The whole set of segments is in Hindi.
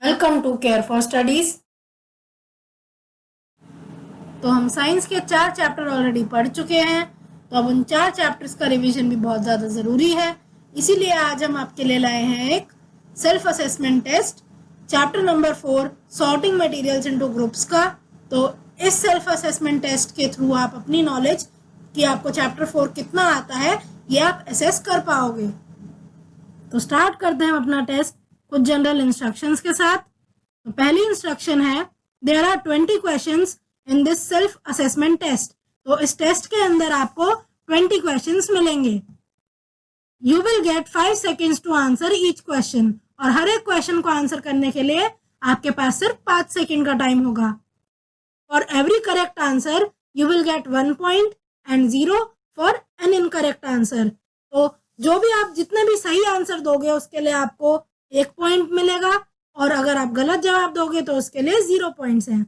Welcome to care for studies. तो हम साइंस के 4 चैप्टर ऑलरेडी पढ़ चुके हैं, तो अब उन 4 चैप्टर्स का रिवीजन भी बहुत ज़्यादा ज़रूरी है। इसीलिए आज हम आपके लिए लाए हैं एक self assessment test, chapter number 4 sorting materials into groups का। तो इस सेल्फ असेसमेंट टेस्ट के थ्रू आप अपनी नॉलेज कि आपको चैप्टर 4 कितना आता है ये आप असेस कर पाओगे। तो स्टार्ट करते हैं अपना टेस्ट कुछ जनरल इंस्ट्रक्शंस के साथ। तो पहली इंस्ट्रक्शन है, there are 20 questions in this self assessment test. तो इस टेस्ट के अंदर आपको 20 क्वेश्चंस मिलेंगे। You will get 5 seconds to answer each question, और हर एक क्वेश्चन को आंसर करने के लिए आपके पास सिर्फ 5 सेकेंड का टाइम होगा। For every correct answer you will gate 1 point and 0 for an incorrect answer. तो जो भी आप जितने भी सही आंसर दोगे उसके लिए आपको 1 पॉइंट मिलेगा, और अगर आप गलत जवाब दोगे तो उसके लिए 0 पॉइंट्स हैं।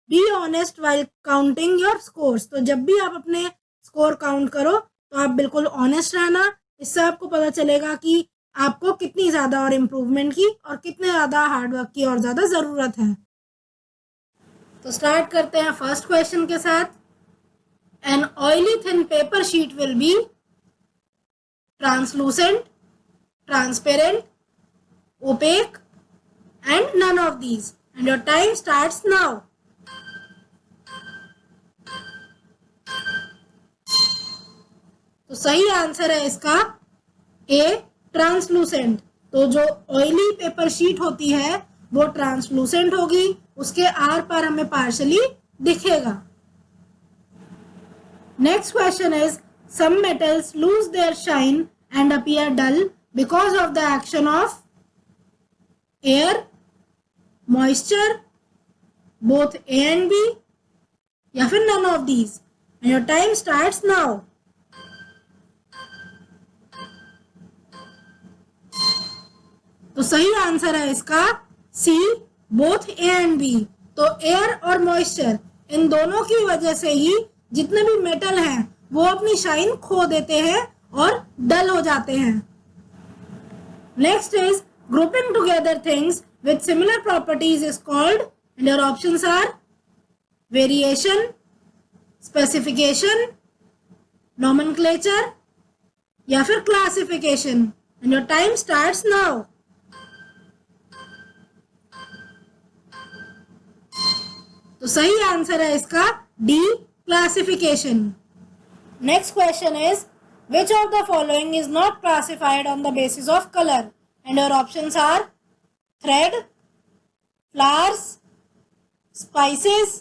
Be honest while counting your scores. तो जब भी आप अपने स्कोर काउंट करो तो आप बिल्कुल ऑनेस्ट रहना। इससे आपको पता चलेगा कि आपको कितनी ज़्यादा और इम्प्रूवमेंट की और कितने ज़्यादा हार्डवर्क की और ज़्यादा ज़रूरत है। तो स्टार्ट करते हैं फर्स्ट क्वेश्चन के साथ। An oily thin paper sheet will be translucent, transparent, opaque and none of these, and your time starts now. तो सही आंसर है इसका ए, ट्रांसलूसेंट। तो जो ऑयली पेपर शीट होती है वो ट्रांसलूसेंट होगी, उसके आर पार हमें पार्शली दिखेगा। Next question is, some metals lose their shine and appear dull because of the action of air, moisture, both A and B, या फिर none of these, and your time starts now. तो सही आंसर है इसका सी, बोथ ए एंड बी। तो एयर और मॉइस्चर इन दोनों की वजह से ही जितने भी मेटल हैं वो अपनी शाइन खो देते हैं और डल हो जाते हैं। Next is, grouping together things with similar properties is called, and your options are variation, specification, nomenclature, या फिर classification, and your time starts now. तो सही आंसर है इसका D, classification. Next question is, which of the following is not classified on the basis of color? And your options are thread, flowers, spices,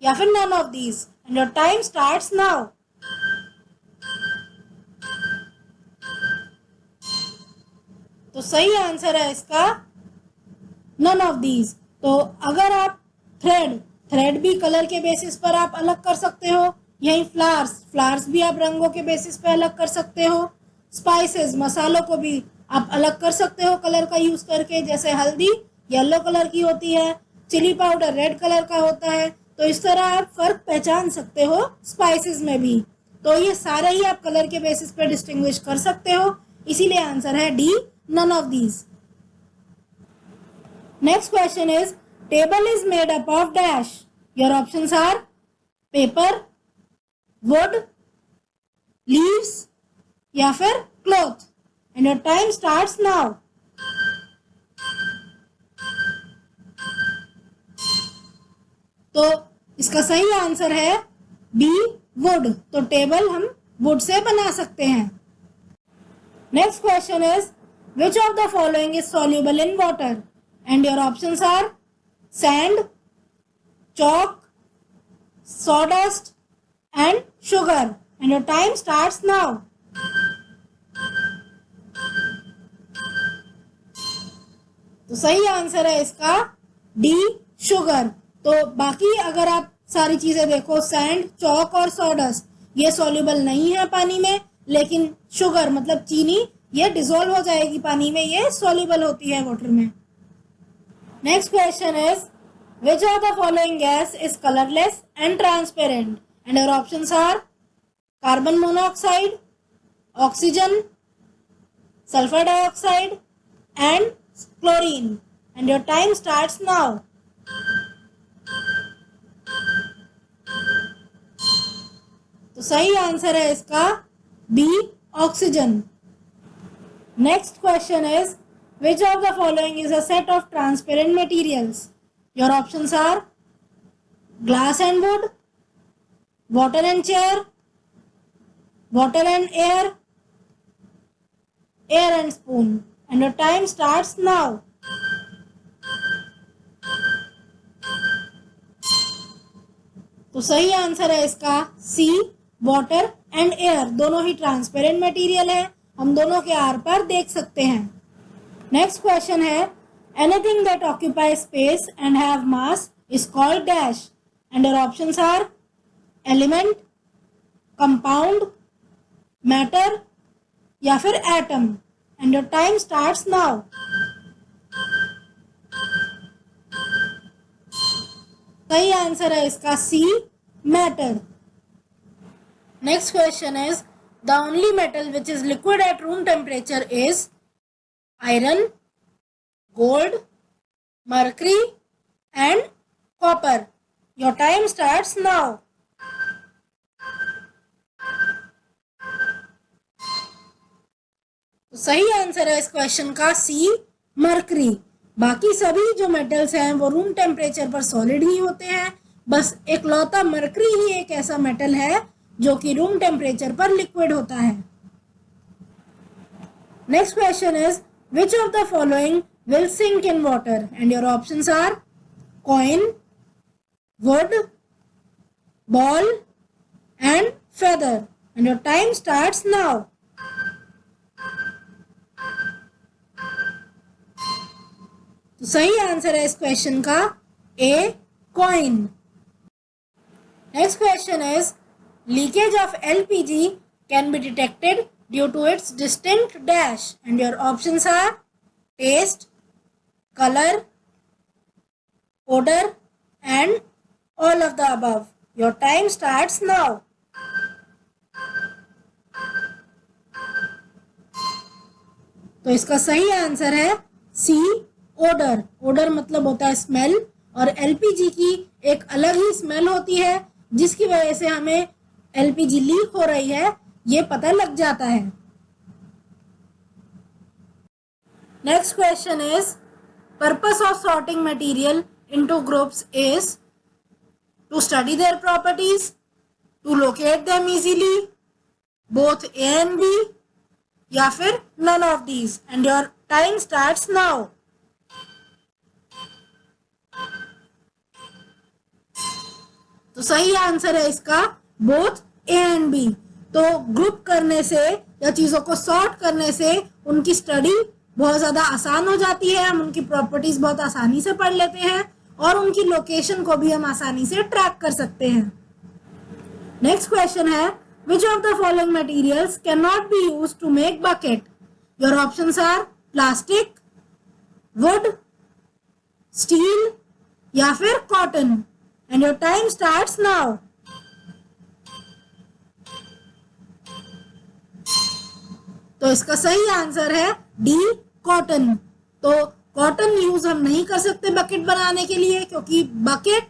या फिर none of these, and your time starts now. तो सही आंसर है इसका none of these. तो अगर आप थ्रेड भी कलर के बेसिस पर आप अलग कर सकते हो, यही फ्लावर्स भी आप रंगों के बेसिस पर अलग कर सकते हो, स्पाइसेस मसालों को भी आप अलग कर सकते हो कलर का यूज करके, जैसे हल्दी येलो कलर की होती है, चिली पाउडर रेड कलर का होता है। तो इस तरह आप फर्क पहचान सकते हो स्पाइसेस में भी। तो ये सारे ही आप कलर के बेसिस पे डिस्टिंग्विश कर सकते हो, इसीलिए आंसर है D, none of these. Next question is, table is made up of dash. Your options are paper, wood, leaves, या फिर cloth, and your time starts now. तो इसका सही आंसर है बी, वुड। तो टेबल हम वुड से बना सकते हैं। Next question is, which of the following is soluble in water? And your options are sand, chalk, sawdust, and sugar, and your time starts now. तो सही आंसर है इसका डी, शुगर। तो बाकी अगर आप सारी चीजें देखो, सैंड, चौक और सॉडस्ट ये सॉल्युबल नहीं है पानी में, लेकिन शुगर मतलब चीनी ये डिसॉल्व हो जाएगी पानी में, ये सॉल्युबल होती है वाटर में। Next question is, which of the following gas is colorless and transparent? And your options are carbon monoxide, oxygen, sulfur dioxide and chlorine. and your time starts now. तो सही आंसर है इसका B, oxygen. Next question is which of the following is a set of transparent materials? Your options are glass and wood, water and chair, water and air, air and spoon, and your time starts now. तो सही आंसर है इसका सी, वाटर एंड एयर. दोनों ही ट्रांसपेरेंट मटेरियल है, हम दोनों के आर पर देख सकते हैं. नेक्स्ट क्वेश्चन है anything that occupy space and have mass is called dash, and your options are element, compound, matter या फिर atom, and your time starts now. सही आंसर है इसका C, matter. Next question is the only metal which is liquid at room temperature is iron, gold, mercury and copper. Your time starts now. तो सही आंसर है इस क्वेश्चन का सी, मर्करी. बाकी सभी जो मेटल्स हैं वो रूम टेम्परेचर पर सॉलिड ही होते हैं, बस एक लौता मर्करी ही एक ऐसा मेटल है जो कि रूम टेम्परेचर पर लिक्विड होता है. Next question is which of the following will sink in water, and your options are coin, wood, ball and feather, and your time starts now. तो सही आंसर है इस क्वेश्चन का A, coin. Next question is leakage of LPG can be detected due to its distinct dash, and your options are taste, color, odor and all of the above. Your time starts now. तो इसका सही आंसर है सी, ओडर. ओडर मतलब होता है स्मेल, और एलपीजी की एक अलग ही स्मेल होती है जिसकी वजह से हमें एलपीजी लीक हो रही है ये पता लग जाता है. Next question is purpose of sorting material into groups is to study their properties, to locate them easily, both A and B या फिर none of these, and your time starts now. तो सही आंसर है इसका बोथ ए एंड बी. तो ग्रुप करने से या चीज़ों को सॉर्ट करने से उनकी स्टडी बहुत ज़्यादा आसान हो जाती है, हम उनकी प्रॉपर्टीज बहुत आसानी से पढ़ लेते हैं और उनकी लोकेशन को भी हम आसानी से ट्रैक कर सकते हैं. नेक्स्ट क्वेश्चन है which of the following materials can not be used to make bucket. Your options are plastic, wood, steel या फिर cotton, and your time starts now. तो इसका सही आंसर है डी, कॉटन. तो कॉटन यूज हम नहीं कर सकते बकेट बनाने के लिए, क्योंकि बकेट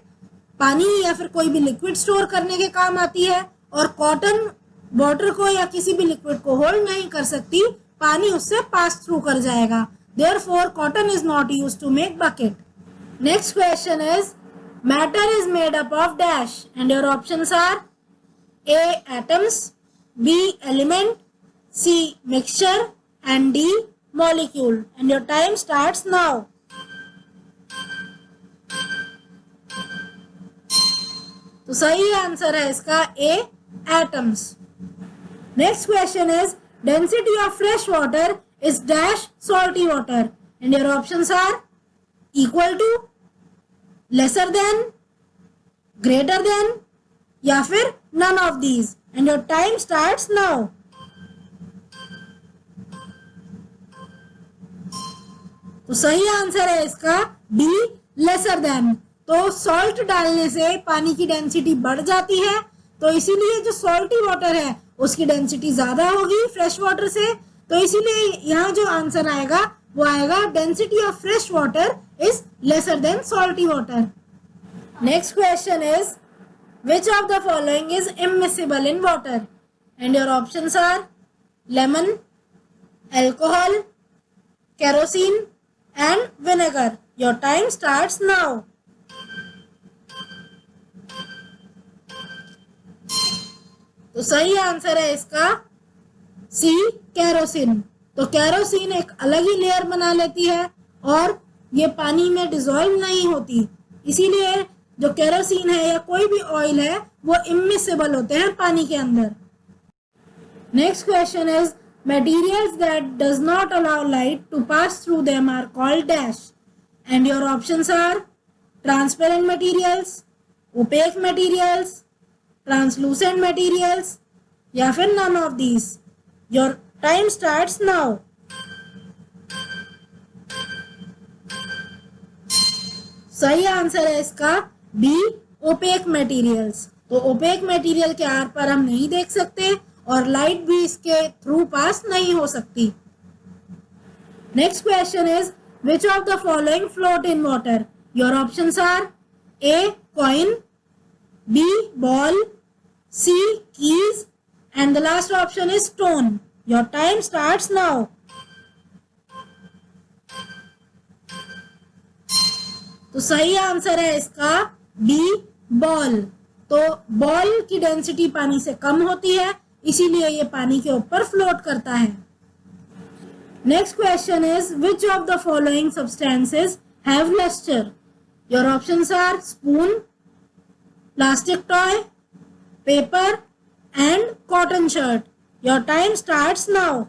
पानी या फिर कोई भी लिक्विड स्टोर करने के काम आती है, और कॉटन वाटर को या किसी भी लिक्विड को होल्ड नहीं कर सकती, पानी उससे पास थ्रू कर जाएगा. Therefore cotton is not used to make bucket. Next question is matter is made up of dash, and your options are A, atoms, B, element, C, mixture and D, molecule, and your time starts now. तो सही आंसर है इसका A, atoms. Next question is density of fresh water is dash salty water, and your options are equal to, lesser than, greater than या फिर none of these, and your time starts now. तो सही आंसर है इसका डी, लेसर देन. तो सॉल्ट डालने से पानी की डेंसिटी बढ़ जाती है, तो इसीलिए जो सॉल्टी वाटर है उसकी डेंसिटी ज्यादा होगी फ्रेश वाटर से. तो इसीलिए यहाँ जो आंसर आएगा वो आएगा density of fresh water is lesser than salty water. Next question is, which of the following is immiscible in water? And your options are lemon, alcohol, kerosene and vinegar. Your time starts now. तो सही आंसर है इसका सी, कैरोसिन। तो कैरोसिन एक अलग ही लेयर बना लेती है और ये पानी में डिसॉल्व नहीं होती, इसीलिए जो कैरोसिन है या कोई भी ऑयल है वो इमिसिबल होते हैं पानी के अंदर। Next question is, materials that does not allow light to pass through them are called dash. And your options are transparent materials, opaque materials, translucent materials या फिर none of these. Your time starts now. सही आंसर है इसका बी, ओपेक मटेरियल्स। तो ओपेक मटेरियल के आर पर हम नहीं देख सकते और लाइट भी इसके थ्रू पास नहीं हो सकती। Next question is, which of the following float in water? Your options are A, coin, B, ball, C, keys and the last option is stone. Your time starts now. तो सही आंसर है इसका बी, बॉल। तो बॉल की डेंसिटी पानी से कम होती है, इसीलिए ये पानी के ऊपर फ्लोट करता है। Next question is, which of the following substances have lustre? Your options are spoon, plastic toy, paper and cotton shirt. Your time starts now.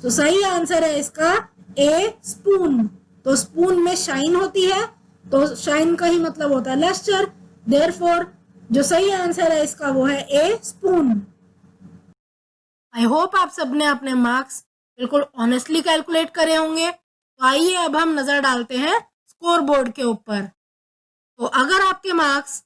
तो सही आंसर है इसका ए, स्पून। तो स्पून में शाइन होती है, तो शाइन का ही मतलब होता है लस्टर। देयरफॉर जो सही आंसर है इसका वो है ए, स्पून। आई होप आप सबने अपने मार्क्स बिल्कुल ऑनेस्टली कैलकुलेट करे होंगे। तो आइए अब हम नजर डालते हैं स्कोर बोर्ड के ऊपर। तो अगर आपके मार्क्स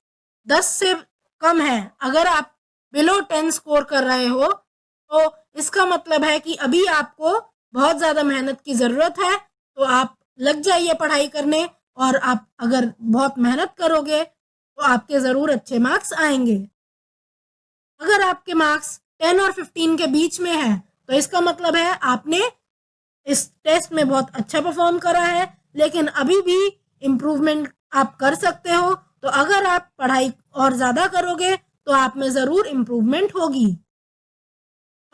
10 से कम है, अगर आप बिलो 10 स्कोर कर रहे हो, तो इसका मतलब है कि अभी आपको बहुत ज्यादा मेहनत की जरूरत है। तो आप लग जाइए पढ़ाई करने, और आप अगर बहुत मेहनत करोगे तो आपके जरूर अच्छे मार्क्स आएंगे। अगर आपके मार्क्स 10 और 15 के बीच में है, तो इसका मतलब है आपने इस टेस्ट में बहुत अच्छा परफॉर्म करा है, लेकिन अभी भी इम्प्रूवमेंट आप कर सकते हो। तो अगर आप पढ़ाई और ज्यादा करोगे तो आप में जरूर इम्प्रूवमेंट होगी।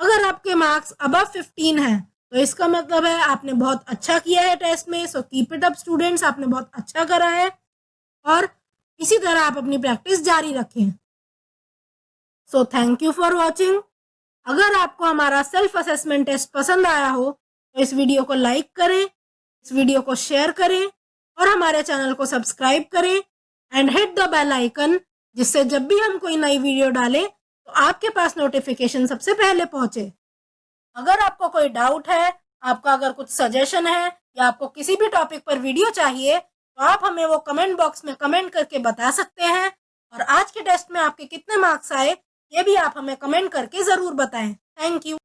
अगर आपके मार्क्स अबव 15 है, तो इसका मतलब है आपने बहुत अच्छा किया है टेस्ट में। So keep it up students, आपने बहुत अच्छा करा है और इसी तरह आप अपनी प्रैक्टिस जारी रखें। So thank you for watching. अगर आपको हमारा सेल्फ असेसमेंट टेस्ट पसंद आया हो तो इस वीडियो को लाइक करें, इस वीडियो को शेयर करें और हमारे चैनल को सब्सक्राइब करें and hit the bell icon, जिससे जब भी हम कोई नई वीडियो डालें तो आपके पास नोटिफिकेशन सबसे पहले पहुंचे। अगर आपको कोई डाउट है, आपका अगर कुछ सजेशन है या आपको किसी भी टॉपिक पर वीडियो चाहिए, तो आप हमें वो कमेंट बॉक्स में कमेंट करके बता सकते हैं। और आज के टेस्ट में आपके कितने मार्क्स आए, ये भी आप हमें कमेंट करके जरूर बताएं। Thank you.